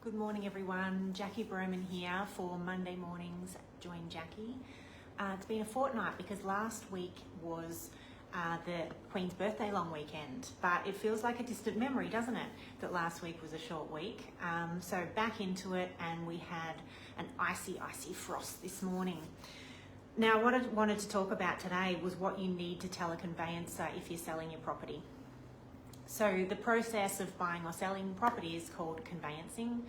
Good morning everyone, Jackie Broman here for Monday mornings Join Jackie. It's been a fortnight because last week was the Queen's birthday long weekend, but it feels like a distant memory, doesn't it, that last week was a short week. So back into it, and we had an icy frost this morning. Now what I wanted to talk about today was what you need to tell a conveyancer if you're selling your property. So the process of buying or selling property is called conveyancing.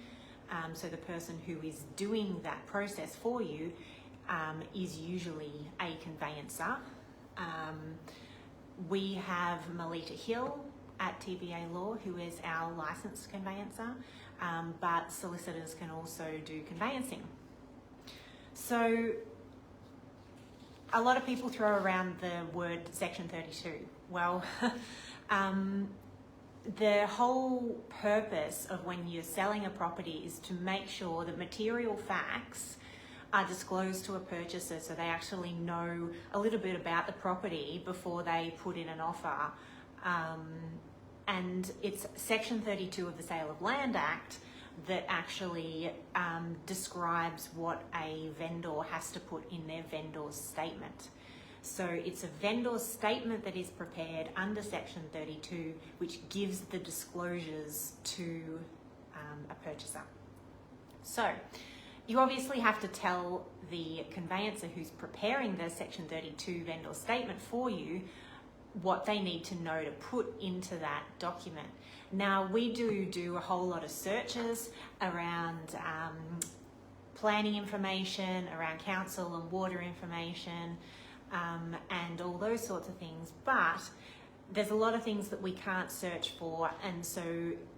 So the person who is doing that process for you is usually a conveyancer. We have Melita Hill at TBA Law, who is our licensed conveyancer, but solicitors can also do conveyancing. So a lot of people throw around the word Section 32. Well, the whole purpose of when you're selling a property is to make sure that material facts are disclosed to a purchaser so they actually know a little bit about the property before they put in an offer. And it's Section 32 of the Sale of Land Act that actually describes what a vendor has to put in their vendor's statement. So it's a vendor's statement that is prepared under Section 32, which gives the disclosures to a purchaser. So you obviously have to tell the conveyancer who's preparing the Section 32 vendor statement for you what they need to know to put into that document. Now, we do a whole lot of searches around planning information, around council and water information, and all those sorts of things, but there's a lot of things that we can't search for, and so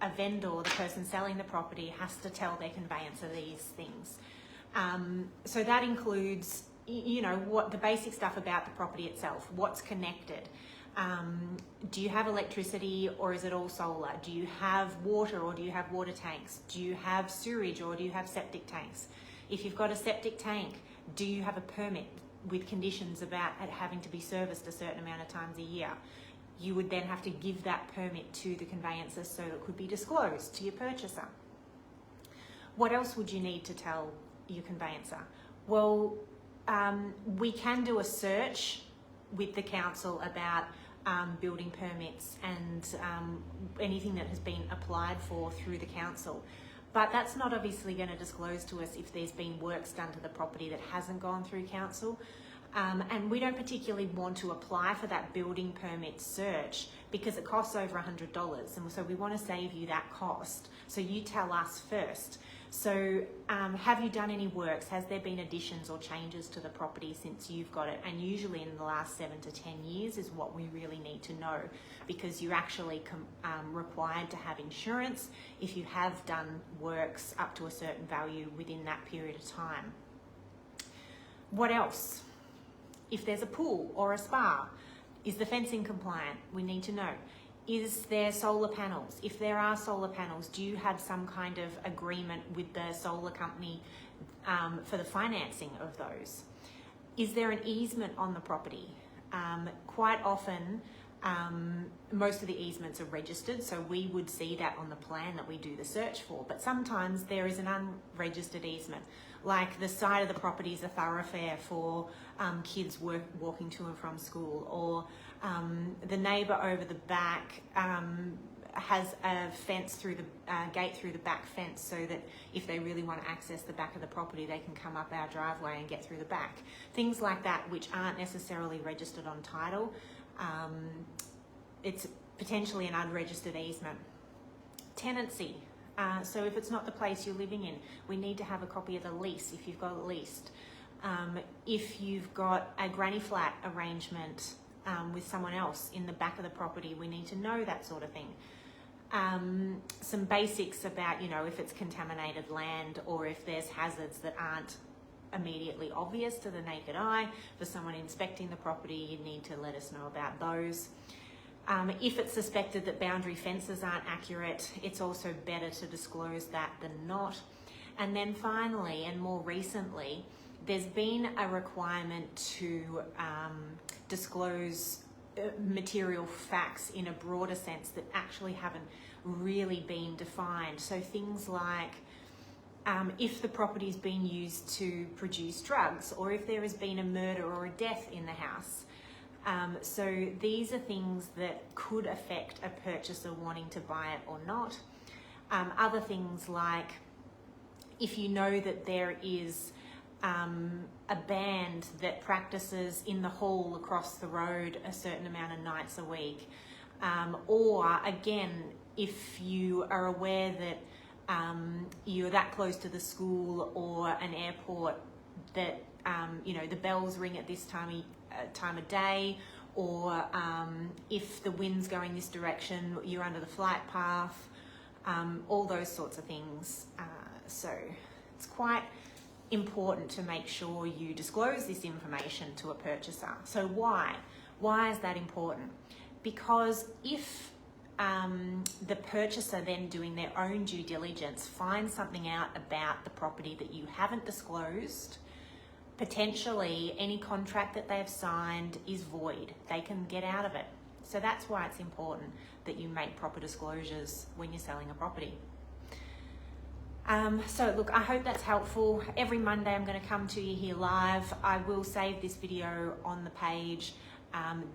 a vendor, the person selling the property, has to tell their conveyancer these things. So that includes, you know, what the basic stuff about the property itself, what's connected. Do you have electricity or is it all solar? Do you have water or do you have water tanks? Do you have sewage or do you have septic tanks? If you've got a septic tank, do you have a permit with conditions about it having to be serviced a certain amount of times a year? You would then have to give that permit to the conveyancer so it could be disclosed to your purchaser. What else would you need to tell your conveyancer? Well, we can do a search with the council about building permits and anything that has been applied for through the council. But that's not obviously going to disclose to us if there's been works done to the property that hasn't gone through council. And we don't particularly want to apply for that building permit search because it costs over $100. And so we want to save you that cost. So you tell us first. So have you done any works? Has there been additions or changes to the property since you've got it? And usually in the last 7 to 10 years is what we really need to know, because you're actually required to have insurance if you have done works up to a certain value within that period of time. What else? If there's a pool or a spa, is the fencing compliant? We need to know. Is there solar panels? If there are solar panels, do you have some kind of agreement with the solar company for the financing of those? Is there an easement on the property? Quite often, most of the easements are registered, so we would see that on the plan that we do the search for. But sometimes there is an unregistered easement, like the side of the property is a thoroughfare for kids walking to and from school, or the neighbour over the back has a fence through the gate through the back fence, so that if they really want to access the back of the property, they can come up our driveway and get through the back. Things like that, which aren't necessarily registered on title. It's potentially an unregistered easement. Tenancy. So if it's not the place you're living in, we need to have a copy of the lease if you've got it leased. If you've got a granny flat arrangement with someone else in the back of the property, we need to know that sort of thing. Some basics about, you know, if it's contaminated land or if there's hazards that aren't immediately obvious to the naked eye. For someone inspecting the property, you need to let us know about those. If it's suspected that boundary fences aren't accurate, it's also better to disclose that than not. And then finally, and more recently, there's been a requirement to disclose material facts in a broader sense that actually haven't really been defined. So things like if the property's been used to produce drugs, or if there has been a murder or a death in the house. So these are things that could affect a purchaser wanting to buy it or not. Other things like if you know that there is a band that practices in the hall across the road a certain amount of nights a week, or again, if you are aware that you're that close to the school or an airport that you know the bells ring at this time of day, or if the wind's going this direction, you're under the flight path, all those sorts of things. So it's quite important to make sure you disclose this information to a purchaser. So why? Why is that important? Because if the purchaser then doing their own due diligence finds something out about the property that you haven't disclosed, potentially any contract that they've signed is void. They can get out of it. So that's why it's important that you make proper disclosures when you're selling a property. So look, I hope that's helpful. Every Monday I'm going to come to you here live. I will save this video on the page.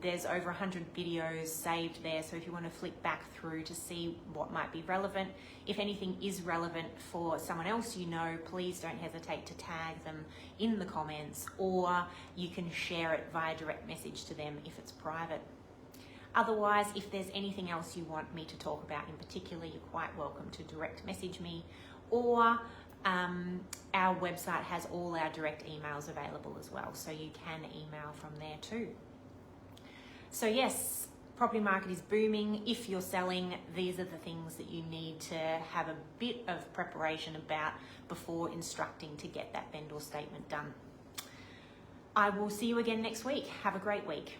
There's over 100 videos saved there, so if you want to flick back through to see what might be relevant. If anything is relevant for someone else you know, please don't hesitate to tag them in the comments, or you can share it via direct message to them if it's private. Otherwise, if there's anything else you want me to talk about in particular, you're quite welcome to direct message me, or our website has all our direct emails available as well, so you can email from there too. So yes, property market is booming. If you're selling, these are the things that you need to have a bit of preparation about before instructing to get that vendor statement done. I will see you again next week. Have a great week.